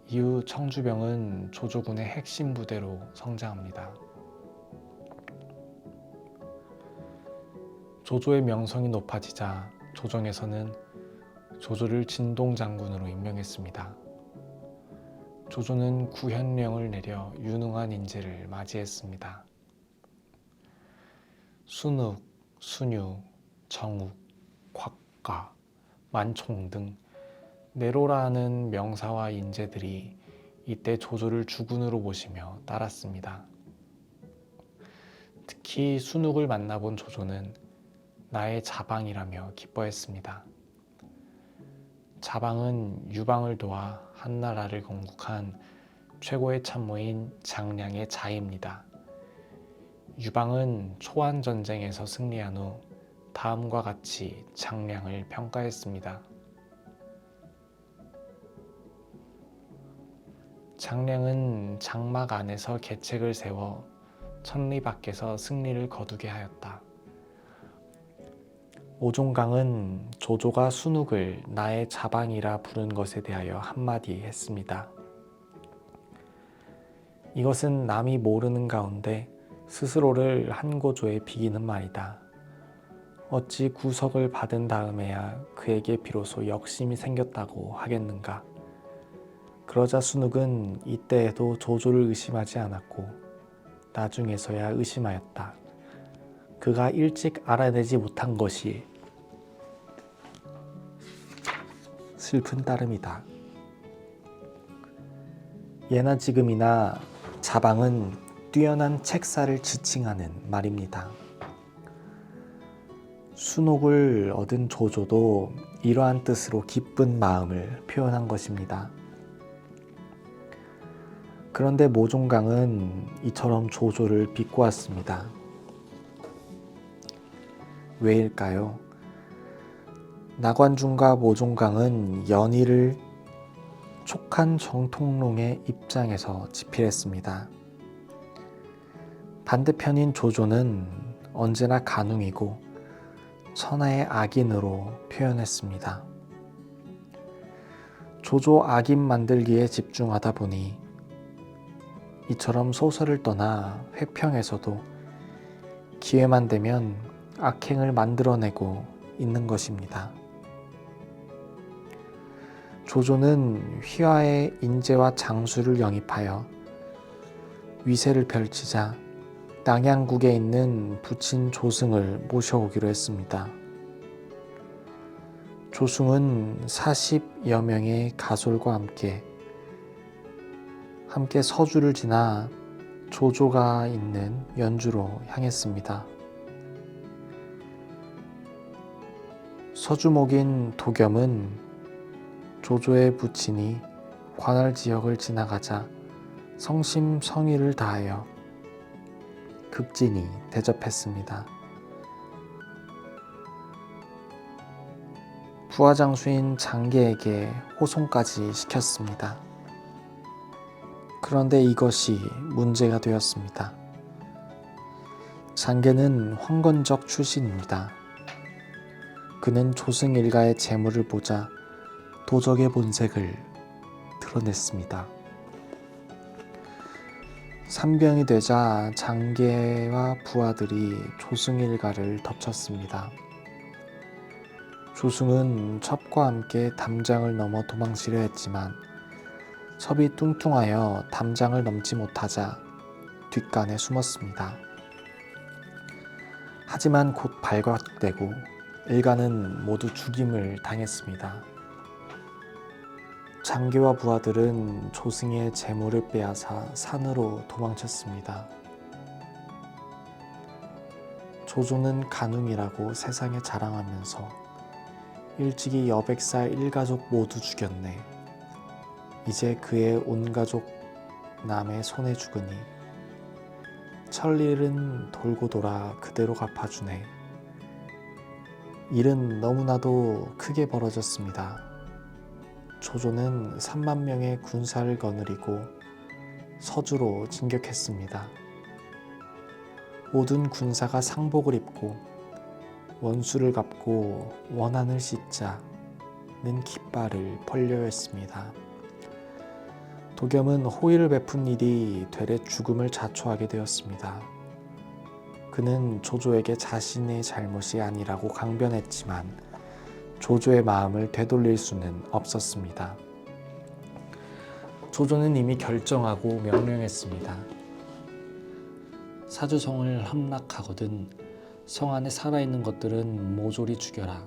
Speaker 1: 이후 청주병은 조조군의 핵심 부대로 성장합니다. 조조의 명성이 높아지자 조정에서는 조조를 진동장군으로 임명했습니다. 조조는 구현령을 내려 유능한 인재를 맞이했습니다. 순욱, 순유, 정욱, 곽가, 만총 등 네로라는 명사와 인재들이 이때 조조를 주군으로 모시며 따랐습니다. 특히 순욱을 만나본 조조는 나의 자방이라며 기뻐했습니다. 자방은 유방을 도와 한나라를 건국한 최고의 참모인 장량의 자입니다. 유방은 초안전쟁에서 승리한 후 다음과 같이 장량을 평가했습니다. 장량은 장막 안에서 계책을 세워 천리 밖에서 승리를 거두게 하였다. 오종강은 조조가 순욱을 나의 자방이라 부른 것에 대하여 한마디 했습니다. 이것은 남이 모르는 가운데 스스로를 한 고조에 비기는 말이다. 어찌 구석을 받은 다음에야 그에게 비로소 역심이 생겼다고 하겠는가. 그러자 순욱은 이때에도 조조를 의심하지 않았고 나중에서야 의심하였다. 그가 일찍 알아내지 못한 것이 슬픈 따름이다. 예나 지금이나 자방은 뛰어난 책사를 지칭하는 말입니다. 순옥을 얻은 조조도 이러한 뜻으로 기쁜 마음을 표현한 것입니다. 그런데 모종강은 이처럼 조조를 비꼬았습니다. 왜일까요? 나관중과 모종강은 연희를 촉한 정통롱의 입장에서 지필했습니다. 반대편인 조조는 언제나 간웅이고 천하의 악인으로 표현했습니다. 조조 악인 만들기에 집중하다 보니 이처럼 소설을 떠나 회평에서도 기회만 되면 악행을 만들어내고 있는 것입니다. 조조는 휘하의 인재와 장수를 영입하여 위세를 펼치자 낭양국에 있는 부친 조승을 모셔오기로 했습니다. 조승은 40여 명의 가솔과 함께 서주를 지나 조조가 있는 연주로 향했습니다. 서주목인 도겸은 조조의 부친이 관할 지역을 지나가자 성심성의를 다하여 극진히 대접했습니다. 부하장수인 장계에게 호송까지 시켰습니다. 그런데 이것이 문제가 되었습니다. 장계는 황건적 출신입니다. 그는 조승 일가의 재물을 보자 도적의 본색을 드러냈습니다. 산병이 되자 장계와 부하들이 조승 일가를 덮쳤습니다. 조승은 첩과 함께 담장을 넘어 도망치려 했지만 첩이 뚱뚱하여 담장을 넘지 못하자 뒷간에 숨었습니다. 하지만 곧 발각되고 일가는 모두 죽임을 당했습니다. 장계와 부하들은 조승의 재물을 빼앗아 산으로 도망쳤습니다. 조조는 간웅이라고 세상에 자랑하면서 일찍이 여백살 일가족 모두 죽였네. 이제 그의 온 가족 남의 손에 죽으니 천일은 돌고 돌아 그대로 갚아주네. 일은 너무나도 크게 벌어졌습니다. 조조는 3만 명의 군사를 거느리고 서주로 진격했습니다. 모든 군사가 상복을 입고 원수를 갚고 원한을 씻자는 깃발을 벌려야 했습니다. 도겸은 호의를 베푼 일이 되레 죽음을 자초하게 되었습니다. 그는 조조에게 자신의 잘못이 아니라고 강변했지만 조조의 마음을 되돌릴 수는 없었습니다. 조조는 이미 결정하고 명령했습니다. 사주성을 함락하거든 성 안에 살아있는 것들은 모조리 죽여라.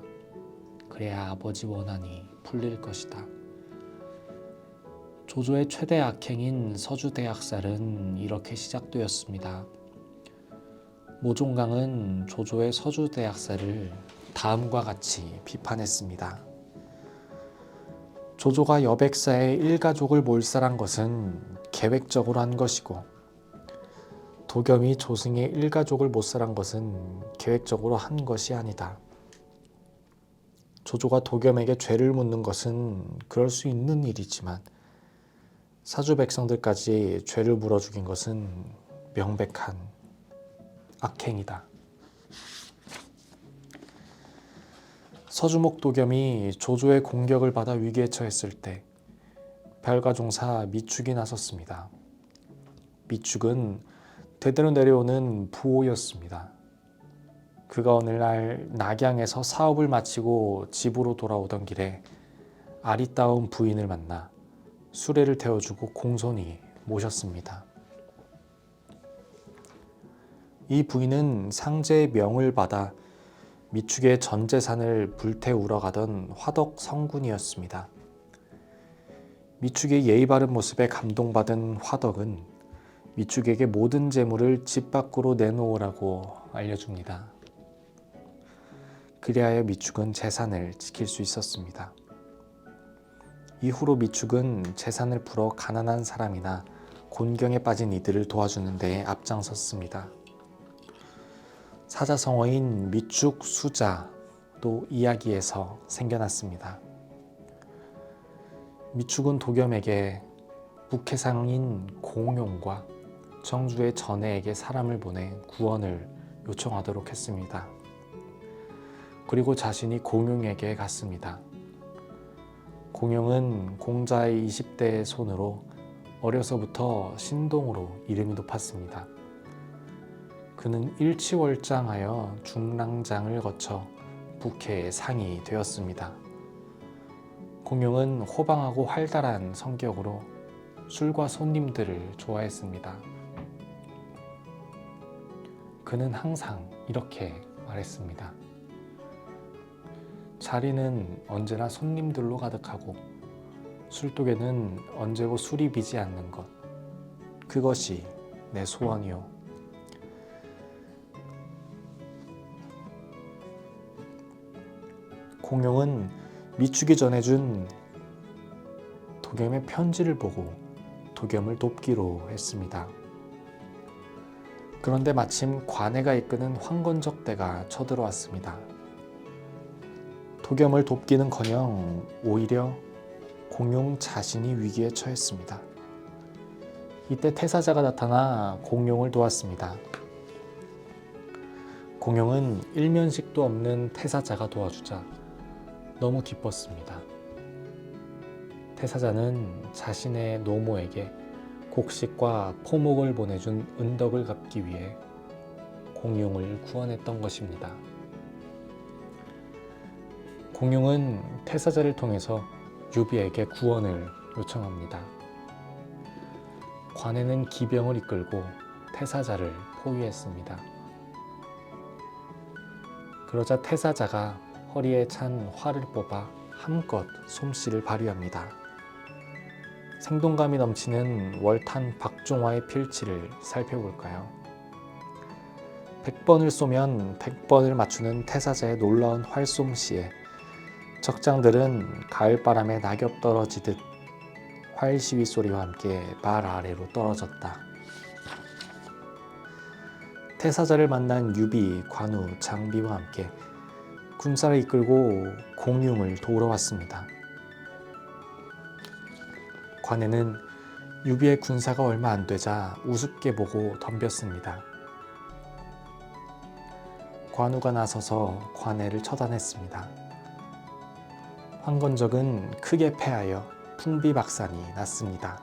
Speaker 1: 그래야 아버지 원한이 풀릴 것이다. 조조의 최대 악행인 서주대학살은 이렇게 시작되었습니다. 모종강은 조조의 서주대학살을 다음과 같이 비판했습니다. 조조가 여백사의 일가족을 몰살한 것은 계획적으로 한 것이고 도겸이 조승의 일가족을 못살한 것은 계획적으로 한 것이 아니다. 조조가 도겸에게 죄를 묻는 것은 그럴 수 있는 일이지만 사주 백성들까지 죄를 물어 죽인 것은 명백한 악행이다. 서주목 도겸이 조조의 공격을 받아 위기에 처했을 때 별가종사 미축이 나섰습니다. 미축은 대대로 내려오는 부호였습니다. 그가 어느 날 낙양에서 사업을 마치고 집으로 돌아오던 길에 아리따운 부인을 만나 수레를 태워주고 공손히 모셨습니다. 이 부인은 상제의 명을 받아 미축의 전 재산을 불태우러 가던 화덕 성군이었습니다. 미축의 예의 바른 모습에 감동받은 화덕은 미축에게 모든 재물을 집 밖으로 내놓으라고 알려줍니다. 그리하여 미축은 재산을 지킬 수 있었습니다. 이후로 미축은 재산을 풀어 가난한 사람이나 곤경에 빠진 이들을 도와주는 데에 앞장섰습니다. 사자성어인 미축 수자도 이야기에서 생겨났습니다. 미축은 도겸에게 북해상인 공용과 정주의 전해에게 사람을 보내 구원을 요청하도록 했습니다. 그리고 자신이 공용에게 갔습니다. 공용은 공자의 20대의 손으로 어려서부터 신동으로 이름이 높았습니다. 그는 일치월장하여 중랑장을 거쳐 북해의 상이 되었습니다. 공용은 호방하고 활달한 성격으로 술과 손님들을 좋아했습니다. 그는 항상 이렇게 말했습니다. 자리는 언제나 손님들로 가득하고 술독에는 언제고 술이 비지 않는 것, 그것이 내 소원이요. 공용은 미축이 전해준 도겸의 편지를 보고 도겸을 돕기로 했습니다. 그런데 마침 관해가 이끄는 황건적 대가 쳐들어왔습니다. 도겸을 돕기는커녕 오히려 공용 자신이 위기에 처했습니다. 이때 태사자가 나타나 공용을 도왔습니다. 공용은 일면식도 없는 태사자가 도와주자 너무 기뻤습니다. 태사자는 자신의 노모에게 곡식과 포목을 보내준 은덕을 갚기 위해 공용을 구원했던 것입니다. 공용은 태사자를 통해서 유비에게 구원을 요청합니다. 관에는 기병을 이끌고 태사자를 포위했습니다. 그러자 태사자가 허리에 찬 활을 뽑아 함껏 솜씨를 발휘합니다. 생동감이 넘치는 월탄 박종화의 필치를 살펴볼까요? 100번을 쏘면 100번을 맞추는 태사자의 놀라운 활솜씨에 적장들은 가을바람에 낙엽 떨어지듯 활시위 소리와 함께 발 아래로 떨어졌다. 태사자를 만난 유비, 관우, 장비와 함께 군사를 이끌고 공용을 도우러 왔습니다. 관에는 유비의 군사가 얼마 안 되자 우습게 보고 덤볐습니다. 관우가 나서서 관해를 처단했습니다. 황건적은 크게 패하여 풍비박산이 났습니다.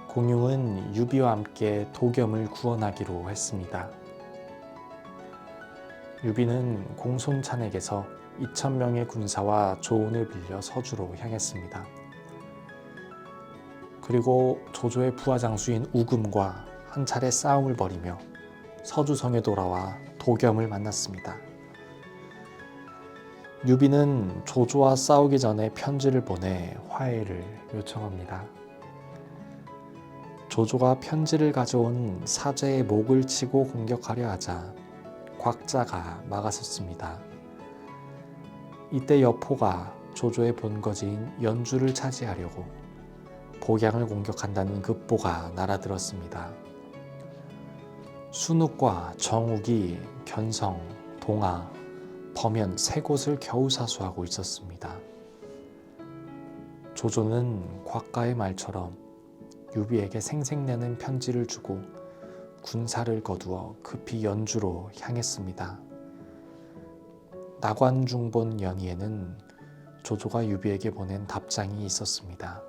Speaker 1: 공용은 유비와 함께 도겸을 구원하기로 했습니다. 유비는 공손찬에게서 2,000명의 군사와 조언을 빌려 서주로 향했습니다. 그리고 조조의 부하장수인 우금과 한 차례 싸움을 벌이며 서주성에 돌아와 도겸을 만났습니다. 유비는 조조와 싸우기 전에 편지를 보내 화해를 요청합니다. 조조가 편지를 가져온 사제의 목을 치고 공격하려 하자 곽자가 막아섰습니다. 이때 여포가 조조의 본거지인 연주를 차지하려고 복양을 공격한다는 급보가 날아들었습니다. 순욱과 정욱이 견성, 동하, 범연 세 곳을 겨우 사수하고 있었습니다. 조조는 곽가의 말처럼 유비에게 생색내는 편지를 주고 군사를 거두어 급히 연주로 향했습니다. 나관중본 연의에는 조조가 유비에게 보낸 답장이 있었습니다.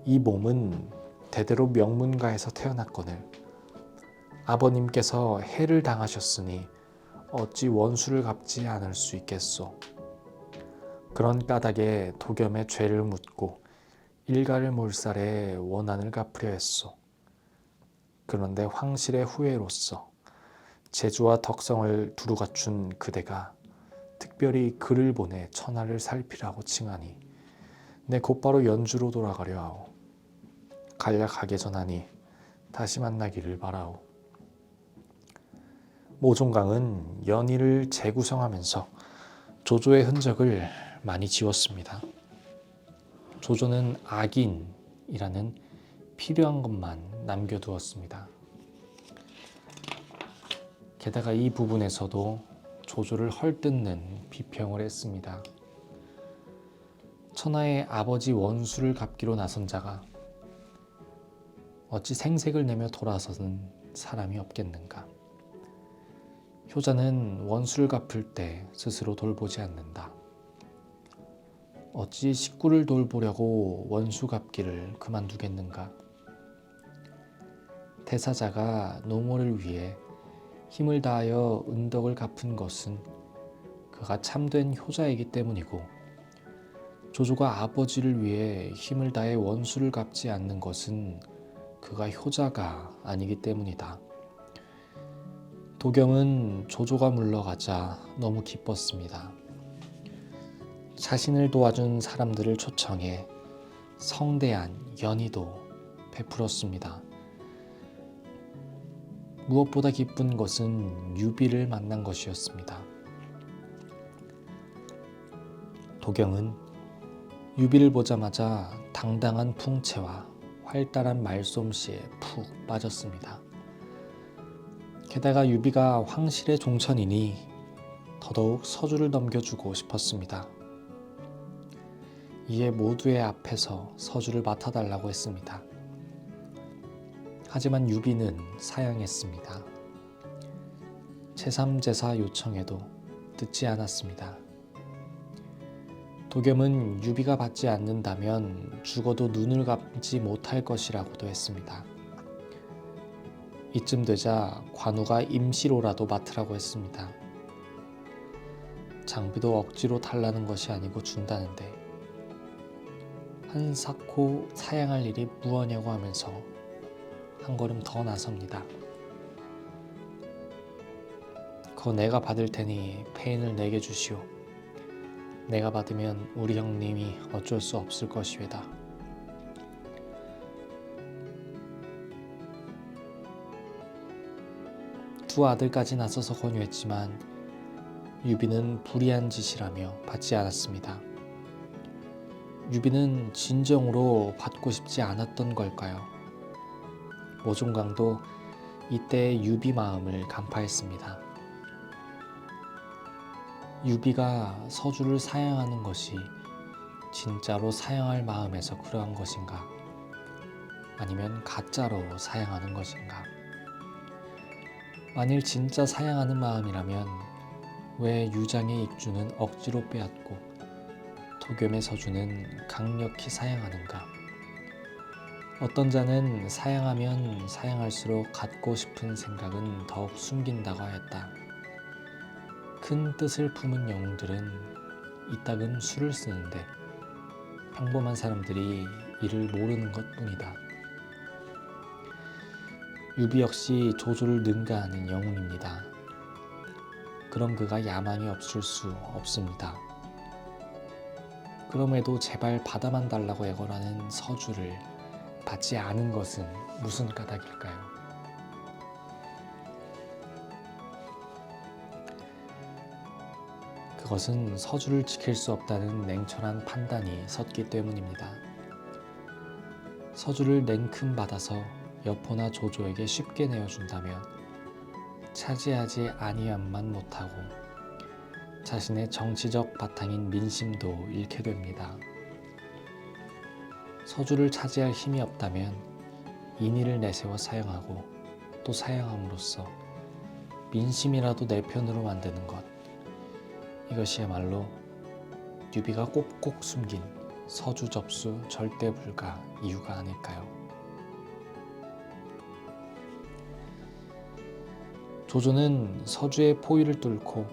Speaker 1: 이 몸은 대대로 명문가에서 태어났거늘 아버님께서 해를 당하셨으니 어찌 원수를 갚지 않을 수 있겠소. 그런 까닭에 도겸의 죄를 묻고 일가를 몰살해 원한을 갚으려 했소. 그런데 황실의 후예로서 재주와 덕성을 두루 갖춘 그대가 특별히 글을 보내 천하를 살피라고 칭하니 내 곧바로 연주로 돌아가려 하오. 간략하게 전하니 다시 만나기를 바라오. 모종강은 연희를 재구성하면서 조조의 흔적을 많이 지웠습니다. 조조는 악인이라는 필요한 것만 남겨두었습니다. 게다가 이 부분에서도 조조를 헐뜯는 비평을 했습니다. 천하의 아버지 원수를 갚기로 나선 자가 어찌 생색을 내며 돌아서는 사람이 없겠는가. 효자는 원수를 갚을 때 스스로 돌보지 않는다. 어찌 식구를 돌보려고 원수 갚기를 그만두겠는가. 태사자가 노모를 위해 힘을 다하여 은덕을 갚은 것은 그가 참된 효자이기 때문이고 조조가 아버지를 위해 힘을 다해 원수를 갚지 않는 것은 그가 효자가 아니기 때문이다. 도겸은 조조가 물러가자 너무 기뻤습니다. 자신을 도와준 사람들을 초청해 성대한 연희도 베풀었습니다. 무엇보다 기쁜 것은 유비를 만난 것이었습니다. 도경은 유비를 보자마자 당당한 풍채와 활달한 말솜씨에 푹 빠졌습니다. 게다가 유비가 황실의 종천이니 더더욱 서주를 넘겨주고 싶었습니다. 이에 모두의 앞에서 서주를 맡아달라고 했습니다. 하지만 유비는 사양했습니다. 제3제사 요청에도 듣지 않았습니다. 도겸은 유비가 받지 않는다면 죽어도 눈을 감지 못할 것이라고도 했습니다. 이쯤 되자 관우가 임시로라도 맡으라고 했습니다. 장비도 억지로 달라는 것이 아니고 준다는데 한사코 사양할 일이 무엇냐고 하면서 한 걸음 더 나섭니다. 그거 내가 받을 테니 패인을 내게 주시오. 내가 받으면 우리 형님이 어쩔 수 없을 것이외다. 두 아들까지 나서서 권유했지만 유비는 불의한 짓이라며 받지 않았습니다. 유비는 진정으로 받고 싶지 않았던 걸까요? 모종강도 이때 유비 마음을 간파했습니다. 유비가 서주를 사양하는 것이 진짜로 사양할 마음에서 그러한 것인가? 아니면 가짜로 사양하는 것인가? 만일 진짜 사양하는 마음이라면 왜 유장의 익주는 억지로 빼앗고 도겸의 서주는 강력히 사양하는가? 어떤 자는 사양하면 사양할수록 갖고 싶은 생각은 더욱 숨긴다고 하였다. 큰 뜻을 품은 영웅들은 이따금 수를 쓰는데 평범한 사람들이 이를 모르는 것뿐이다. 유비 역시 조조를 능가하는 영웅입니다. 그럼 그가 야망이 없을 수 없습니다. 그럼에도 제발 받아만 달라고 애걸하는 서주를 받지 않은 것은 무슨 까닭일까요? 그것은 서주를 지킬 수 없다는 냉철한 판단이 섰기 때문입니다. 서주를 냉큼 받아서 여포나 조조에게 쉽게 내어준다면 차지하지 아니함만 못하고 자신의 정치적 바탕인 민심도 잃게 됩니다. 서주를 차지할 힘이 없다면 인의를 내세워 사용하고 또 사용함으로써 민심이라도 내 편으로 만드는 것, 이것이야말로 유비가 꼭꼭 숨긴 서주 접수 절대 불가 이유가 아닐까요? 조조는 서주의 포위를 뚫고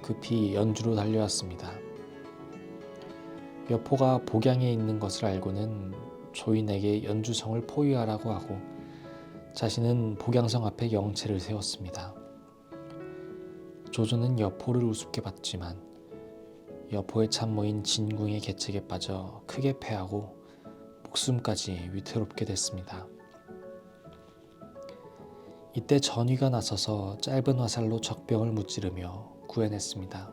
Speaker 1: 급히 연주로 달려왔습니다. 여포가 복양에 있는 것을 알고는 조인에게 연주성을 포위하라고 하고 자신은 복양성 앞에 영체를 세웠습니다. 조조는 여포를 우습게 봤지만 여포의 참모인 진궁의 계책에 빠져 크게 패하고 목숨까지 위태롭게 됐습니다. 이때 전휘가 나서서 짧은 화살로 적병을 무찌르며 구해냈습니다.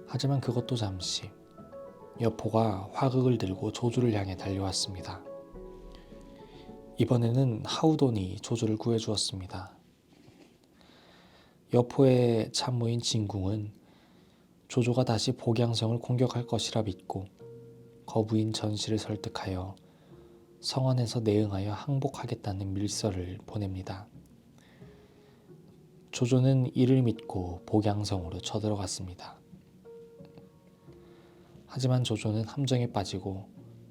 Speaker 1: 하지만 그것도 잠시. 여포가 화극을 들고 조조를 향해 달려왔습니다. 이번에는 하우돈이 조조를 구해주었습니다. 여포의 참모인 진궁은 조조가 다시 복양성을 공격할 것이라 믿고 거부인 전씨를 설득하여 성안에서 내응하여 항복하겠다는 밀서를 보냅니다. 조조는 이를 믿고 복양성으로 쳐들어갔습니다. 하지만 조조는 함정에 빠지고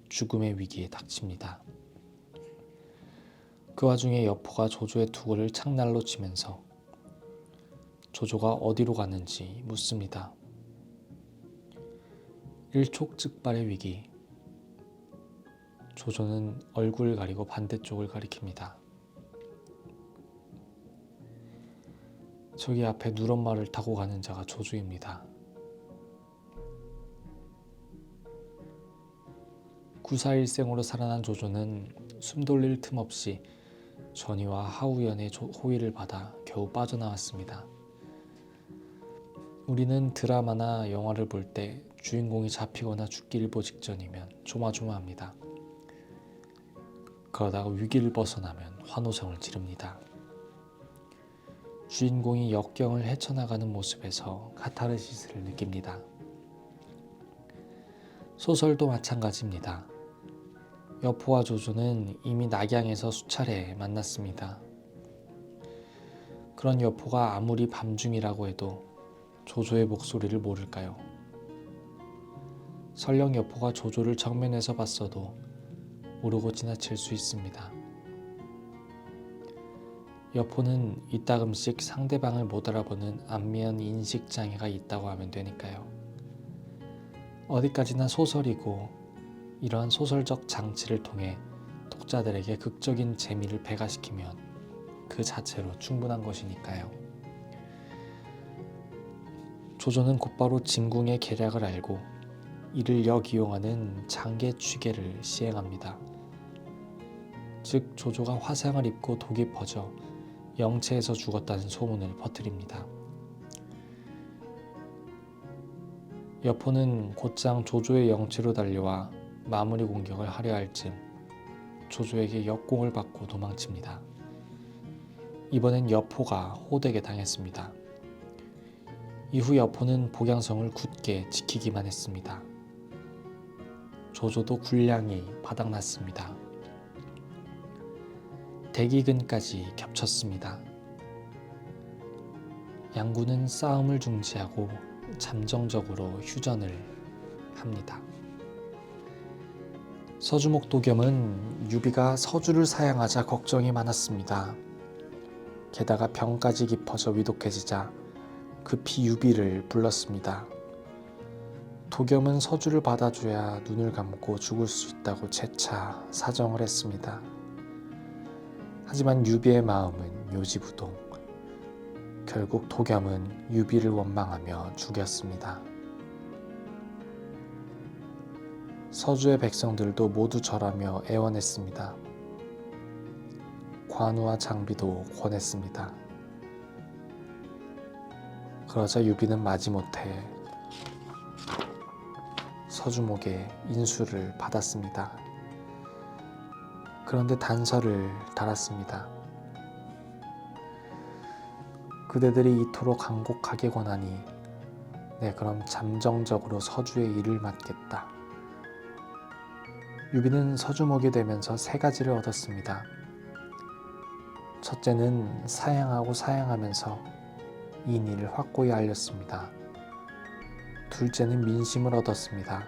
Speaker 1: 죽음의 위기에 닥칩니다. 그 와중에 여포가 조조의 투구를 창날로 치면서 조조가 어디로 가는지 묻습니다. 일촉즉발의 위기. 조조는 얼굴을 가리고 반대쪽을 가리킵니다. 저기 앞에 누런 말을 타고 가는 자가 조조입니다. 구사일생으로 살아난 조조는 숨돌릴 틈 없이 전휘와 하우연의 호의를 받아 겨우 빠져나왔습니다. 우리는 드라마나 영화를 볼 때 주인공이 잡히거나 죽기 일보 직전이면 조마조마합니다. 그러다가 위기를 벗어나면 환호성을 지릅니다. 주인공이 역경을 헤쳐나가는 모습에서 카타르시스를 느낍니다. 소설도 마찬가지입니다. 여포와 조조는 이미 낙양에서 수차례 만났습니다. 그런 여포가 아무리 밤중이라고 해도 조조의 목소리를 모를까요? 설령 여포가 조조를 정면에서 봤어도 모르고 지나칠 수 있습니다. 여포는 이따금씩 상대방을 못 알아보는 안면 인식장애가 있다고 하면 되니까요. 어디까지나 소설이고 이러한 소설적 장치를 통해 독자들에게 극적인 재미를 배가시키면 그 자체로 충분한 것이니까요. 조조는 곧바로 진궁의 계략을 알고 이를 역이용하는 장계 취계를 시행합니다. 즉 조조가 화상을 입고 독이 퍼져 영체에서 죽었다는 소문을 퍼뜨립니다. 여포는 곧장 조조의 영체로 달려와 마무리 공격을 하려 할 즈음 조조에게 역공을 받고 도망칩니다. 이번엔 여포가 호되게 당했습니다. 이후 여포는 복양성을 굳게 지키기만 했습니다. 조조도 군량이 바닥났습니다. 대기근까지 겹쳤습니다. 양군은 싸움을 중지하고 잠정적으로 휴전을 합니다. 서주목 도겸은 유비가 서주를 사양하자 걱정이 많았습니다. 게다가 병까지 깊어져 위독해지자 급히 유비를 불렀습니다. 도겸은 서주를 받아줘야 눈을 감고 죽을 수 있다고 재차 사정을 했습니다. 하지만 유비의 마음은 요지부동. 결국 도겸은 유비를 원망하며 죽였습니다. 서주의 백성들도 모두 절하며 애원했습니다. 관우와 장비도 권했습니다. 그러자 유비는 마지못해 서주목의 인수를 받았습니다. 그런데 단서를 달았습니다. 그대들이 이토록 간곡하게 권하니 그럼 잠정적으로 서주의 일을 맡겠다. 유비는 서주목이 되면서 세 가지를 얻었습니다. 첫째는 사양하고 사양하면서 인의를 확고히 알렸습니다. 둘째는 민심을 얻었습니다.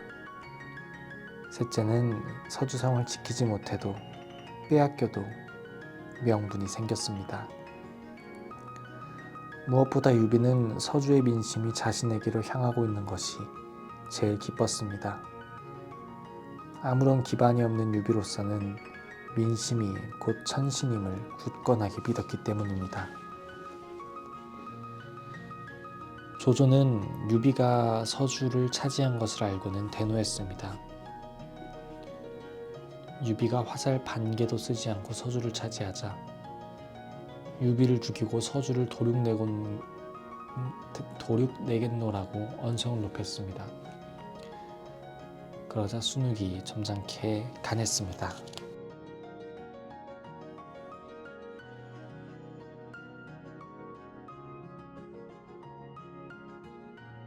Speaker 1: 셋째는 서주성을 지키지 못해도 빼앗겨도 명분이 생겼습니다. 무엇보다 유비는 서주의 민심이 자신에게로 향하고 있는 것이 제일 기뻤습니다. 아무런 기반이 없는 유비로서는 민심이 곧 천신임을 굳건하게 믿었기 때문입니다. 조조는 유비가 서주를 차지한 것을 알고는 대노했습니다. 유비가 화살 반개도 쓰지 않고 서주를 차지하자 유비를 죽이고 서주를 도륙내겠노라고 언성을 높였습니다. 그러자 순욱이 점잖게 간했습니다.